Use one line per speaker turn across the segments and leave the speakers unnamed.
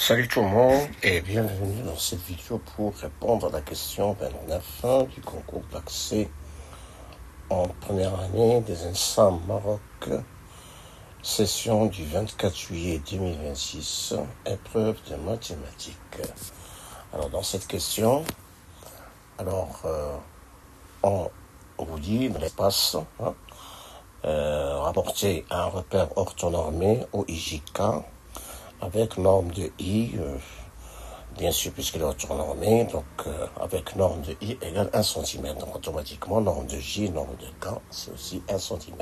Salut tout le monde et bienvenue dans cette vidéo pour répondre à la question 29 du concours d'accès en première année des INSA Maroc, session du 24 juillet 2026, épreuve de mathématiques. Alors dans cette question, on vous dit une l'espace rapporté à un repère orthonormé au IJK avec norme de I, bien sûr puisqu'il est orthonormé, donc avec norme de I égale 1 cm. Donc automatiquement, norme de J, norme de K, c'est aussi 1 cm.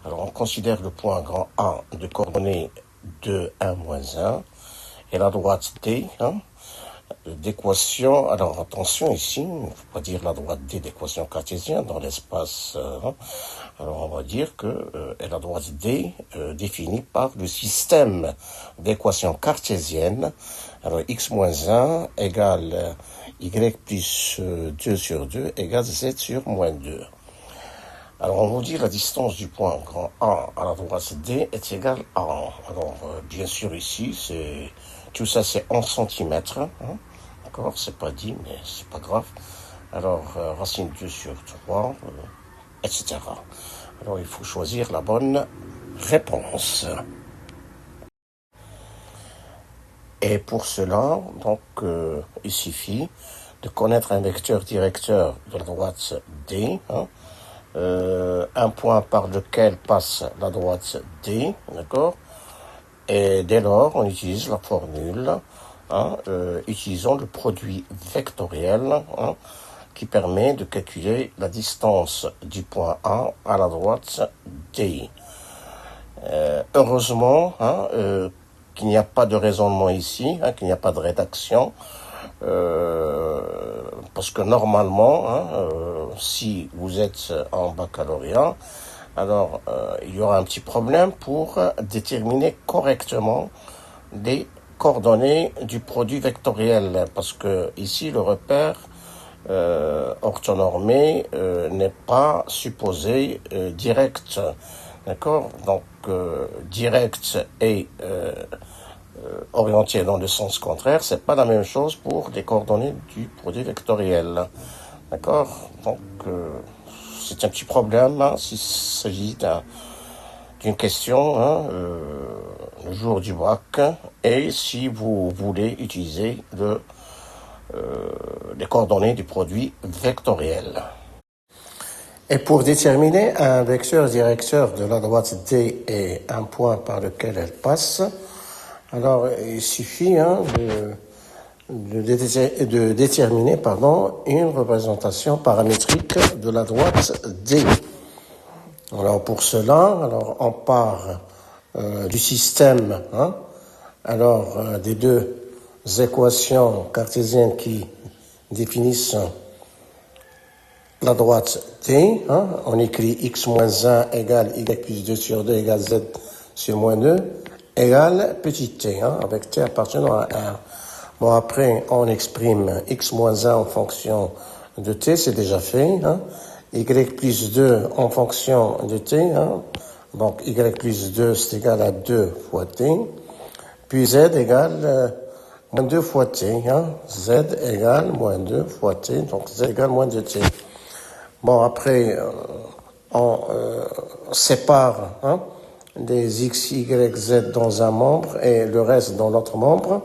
Alors on considère le point grand A de coordonnées 2, 1, moins 1, et la droite D, d'équation. Alors attention ici, il ne faut pas dire la droite D d'équation cartésienne dans l'espace. Alors on va dire que la droite D définie par le système d'équations cartésiennes. Alors x moins 1 égale y plus 2 sur 2 égale z sur moins 2. Alors on vous dit la distance du point grand A à la droite D est égale à 1. Alors bien sûr ici, tout ça c'est en centimètres. D'accord, c'est pas dit, mais c'est pas grave. Alors, racine 2 sur 3, etc. Alors, il faut choisir la bonne réponse. Et pour cela, donc, il suffit de connaître un vecteur directeur de la droite D, un point par lequel passe la droite D, d'accord? Et dès lors, on utilise la formule, utilisant le produit vectoriel qui permet de calculer la distance du point A à la droite D. Heureusement qu'il n'y a pas de raisonnement ici, qu'il n'y a pas de rédaction, parce que normalement, si vous êtes en baccalauréat, alors il y aura un petit problème pour déterminer correctement les coordonnées du produit vectoriel, parce que ici le repère orthonormé n'est pas supposé direct, d'accord? Donc direct et orienté dans le sens contraire, c'est pas la même chose pour les coordonnées du produit vectoriel, d'accord? Donc c'est un petit problème s'il s'agit d'une question le jour du bac, et si vous voulez utiliser les coordonnées du produit vectoriel. Et pour déterminer un vecteur directeur de la droite D et un point par lequel elle passe, alors il suffit de déterminer une représentation paramétrique de la droite D. Alors pour cela, on part du système, des deux équations cartésiennes qui définissent la droite D. On écrit x moins 1 égale y plus 2 sur 2 égale z sur moins 2 égale petit t, avec t appartenant à 1. Bon, après, on exprime x moins 1 en fonction de t, c'est déjà fait. Y plus 2 en fonction de t, donc y plus 2 c'est égal à 2 fois t, puis z égale moins 2 fois t, z égale moins 2 fois t, donc z égale moins 2t. Bon, après, on sépare des x, y, z dans un membre et le reste dans l'autre membre.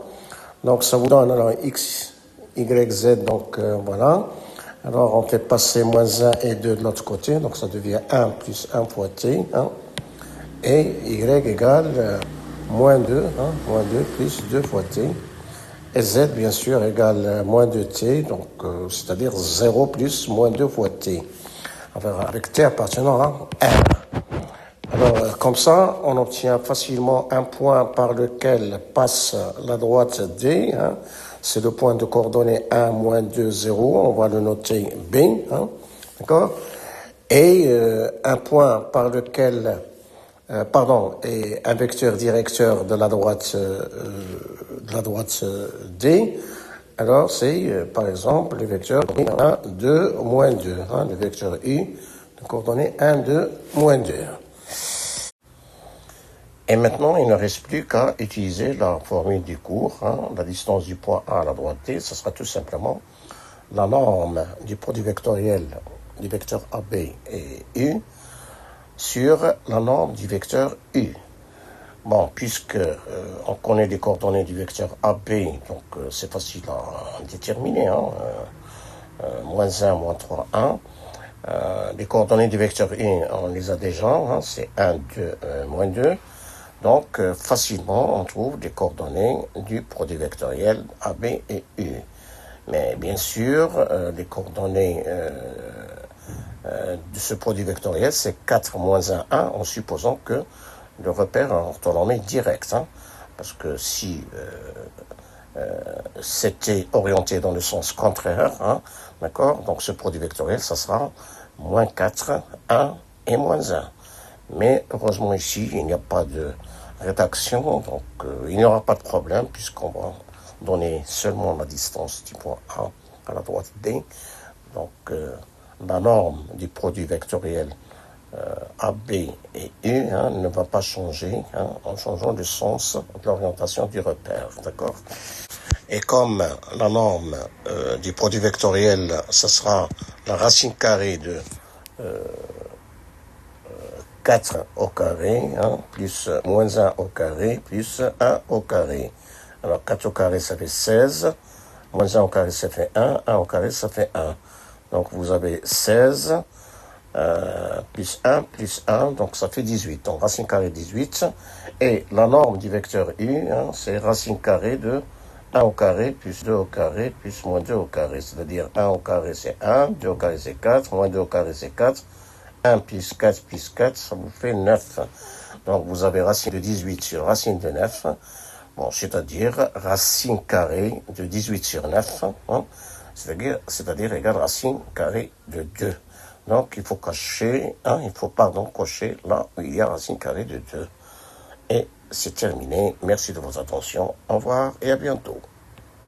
Donc ça vous donne alors x, y, z, donc voilà. Alors on fait passer moins 1 et 2 de l'autre côté, donc ça devient 1 plus 1 fois t, et y égale moins 2, moins 2 plus 2 fois t, et z bien sûr égale moins 2t, donc c'est-à-dire 0 plus moins 2 fois t, enfin, avec t appartenant à 1. Alors comme ça, on obtient facilement un point par lequel passe la droite D, c'est le point de coordonnées 1, moins 2, 0, on va le noter B, d'accord? Et un point par lequel, et un vecteur directeur de la droite D, alors c'est par exemple le vecteur 1, 2, moins 2, le vecteur U de coordonnées 1, 2, moins 2. Et maintenant, il ne reste plus qu'à utiliser la formule du cours. La distance du point A à la droite D, ce sera tout simplement la norme du produit vectoriel du vecteur AB et U sur la norme du vecteur U. Bon, puisque on connaît les coordonnées du vecteur AB, donc c'est facile à déterminer. Moins 1, moins 3, 1. Les coordonnées du vecteur U, on les a déjà. C'est 1, 2, moins 2. Donc, facilement, on trouve les coordonnées du produit vectoriel AB et U. Mais bien sûr, les coordonnées de ce produit vectoriel, c'est 4 moins 1, 1, en supposant que le repère est en orthonormée directe. Parce que si c'était orienté dans le sens contraire, d'accord, donc ce produit vectoriel, ça sera moins 4, 1 et moins 1. Mais heureusement ici, il n'y a pas de rédaction, donc il n'y aura pas de problème puisqu'on va donner seulement la distance du point A à la droite D. Donc la norme du produit vectoriel AB et U ne va pas changer en changeant le sens de l'orientation du repère, d'accord. Et comme la norme du produit vectoriel, ce sera la racine carrée de 4 au carré, plus moins 1 au carré, plus 1 au carré. Alors 4 au carré, ça fait 16. Moins 1 au carré, ça fait 1 au carré, ça fait 1. Donc vous avez 16, plus 1, donc ça fait 18. Donc racine carrée 18. Et la norme du vecteur U, c'est racine carrée de 1 au carré, plus 2 au carré, plus moins 2 au carré. C'est-à-dire 1 au carré, c'est 1, 2 au carré, c'est 4, moins 2 au carré, c'est 4. 1 plus 4 plus 4, ça vous fait 9. Donc vous avez racine de 18 sur racine de 9. Bon, c'est-à-dire racine carrée de 18 sur 9. C'est-à-dire égale racine carrée de 2. Donc il faut cocher, cocher là où il y a racine carrée de 2. Et c'est terminé. Merci de votre attention. Au revoir et à bientôt.